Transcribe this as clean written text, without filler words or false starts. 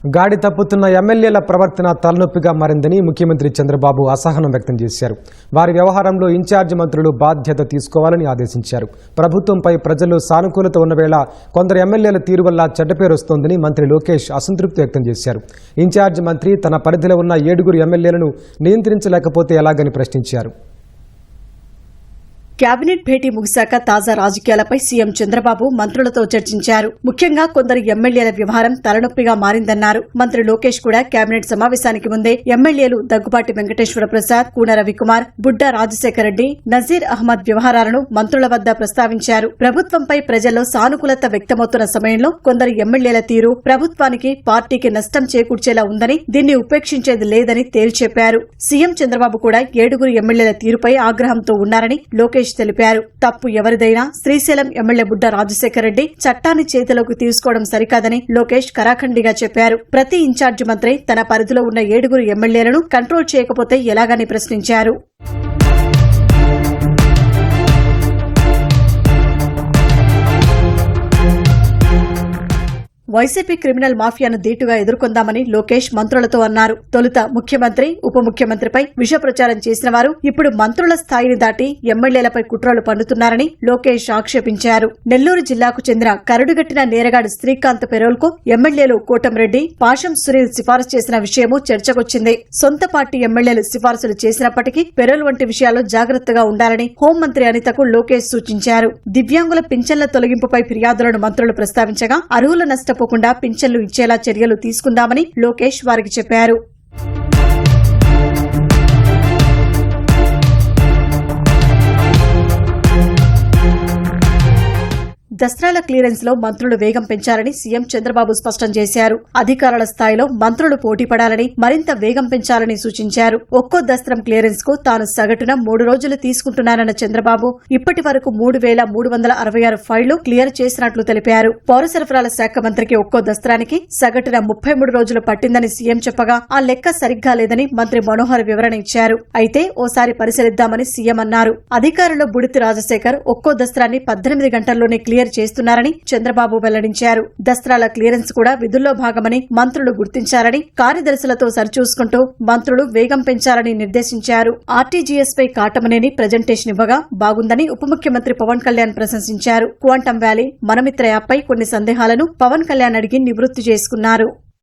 గాడి తప్పుతున్న ఎమ్మెల్యేల ప్రవర్తన తలనొప్పిగా మారిందని ముఖ్యమంత్రి చంద్రబాబు అసహనం వ్యక్తం చేశారు. వారి వ్యవహారంలో ఇన్ఛార్జి మంత్రులు బాధ్యత తీసుకోవాలని ఆదేశించారు. ప్రభుత్వంపై ప్రజల్లో సానుకూలత ఉన్న వేళ కొందరు ఎమ్మెల్యేల తీరు వల్ల చెడ్డపేరు వస్తోందని మంత్రి లోకేష్ అసంతృప్తి వ్యక్తం చేశారు. ఇన్ఛార్జి మంత్రి తన పరిధిలో ఉన్న 7 ఎమ్మెల్యేలను నియంత్రించలేకపోతే ఎలాగని ప్రశ్నించారు. కేబినెట్ భేటీ ముగిశాక తాజా రాజకీయాలపై సీఎం చంద్రబాబు మంత్రులతో చర్చించారు. ముఖ్యంగా కొందరు ఎమ్మెల్యేల వ్యవహారం తలనొప్పిగా మారిందన్నారు. మంత్రి లోకేష్ కూడా కేబినెట్ సమావేశానికి ముందే ఎమ్మెల్యేలు దగ్గుబాటి వెంకటేశ్వర ప్రసాద్, కూన రవికుమార్, బుడ్డా రాజశేఖర రెడ్డి, నజీర్ అహ్మద్ వ్యవహారాలను మంత్రుల వద్ద ప్రస్తావించారు. ప్రభుత్వంపై ప్రజల్లో సానుకూలత వ్యక్తమవుతున్న సమయంలో కొందరు ఎమ్మెల్యేల తీరు ప్రభుత్వానికి, పార్టీకి నష్టం చేకూర్చేలా ఉందని, దీన్ని ఉపేక్షించేది లేదని తేల్చెప్పారు. సీఎం చంద్రబాబు కూడా 7 ఎమ్మెల్యేల తీరుపై ఆగ్రహంతో ఉన్నారని లోకేష్ తెలిపారు. తప్పు ఎవరిదైనా శ్రీశైలం ఎమ్మెల్యే బుడ్డా రాజశేఖర రెడ్డి చట్టాన్ని చేతిలోకి తీసుకోవడం సరికాదని లోకేష్ కరాఖండిగా చెప్పారు. ప్రతి ఇన్ఛార్జి మంత్రి తన పరిధిలో ఉన్న 7 ఎమ్మెల్యేలను కంట్రోల్ చేయకపోతే ఎలాగని ప్రశ్నించారు. వైసీపీ క్రిమినల్ మాఫియాను ధీటుగా ఎదుర్కొందామని లోకేష్ మంత్రులతో అన్నారు. తొలుత ముఖ్యమంత్రి, ఉప ముఖ్యమంత్రిపై విష ప్రచారం చేసిన వారు ఇప్పుడు మంత్రుల స్థాయిని దాటి ఎమ్మెల్యేలపై కుట్రలు పన్నుతున్నారని లోకేష్ ఆక్షేపించారు. నెల్లూరు జిల్లాకు చెందిన కరడుగట్టిన నేరగాడు శ్రీకాంత్ పెరోల్కు ఎమ్మెల్యేలు కోటంరెడ్డి, పాషం సునీల్ సిఫారసు చేసిన విషయమూ చర్చకొచ్చింది. సొంత పార్టీ ఎమ్మెల్యేలు సిఫారసులు చేసినప్పటికీ పెరోల్ వంటి విషయాల్లో జాగ్రత్తగా ఉండాలని హోంమంత్రి అనితకు లోకేష్ సూచించారు. దివ్యాంగుల పింఛన్ల తొలగింపుపై ఫిర్యాదులను మంత్రులు ప్రస్తావించగా అర్హుల నష్టపోకుండా పింఛన్లు ఇచ్చేలా చర్యలు తీసుకుందామని లోకేష్ వారికి చెప్పారు. దసరాల క్లియరెన్స్ లో మంత్రులు వేగం పెంచాలని సీఎం చంద్రబాబు స్పష్టం చేశారు. అధికారుల స్థాయిలో మంత్రులు పోటీపడాలని, మరింత వేగం పెంచాలని సూచించారు. ఒక్కో దస్త్రం క్లియరెన్స్ కు తాను సగటున 3 రోజులు తీసుకుంటున్నారన్న చంద్రబాబు ఇప్పటి వరకు 3,366 ఫైళ్లు క్లియర్ చేసినట్లు తెలిపారు. పౌర సరఫరాల శాఖ మంత్రికి ఒక్కో దస్త్రానికి సగటున 33 రోజులు పట్టిందని సీఎం చెప్పగా ఆ లెక్క సరిగ్గా లేదని మంత్రి మనోహర్ వివరణ ఇచ్చారు. అయితే ఓసారి పరిశీలిద్దామని సీఎం అన్నారు. అధికారులు బుడితి రాజశేఖర్ ఒక్కో దస్త్రాన్ని 18 గంటల్లోనే క్లియర్ చేస్తున్నారని చంద్రబాబు వెల్లడించారు. దస్త్రాల క్లియరెన్స్ కూడా విధుల్లో భాగమని మంత్రులు గుర్తించారని, కార్యదర్శులతో సరిచూసుకుంటూ మంత్రులు వేగం పెంచాలని నిర్దేశించారు. ఆర్టీజీఎస్ పై కాటమనేని ప్రజెంటేషన్ ఇవ్వగా బాగుందని ఉప ముఖ్యమంత్రి పవన్ కళ్యాణ్ ప్రశంసించారు. క్వాంటమ్ వ్యాలీ, మనమిత్ర యాప్పై కొన్ని సందేహాలను పవన్ కళ్యాణ్ అడిగి నివృత్తి చేసుకున్నారు.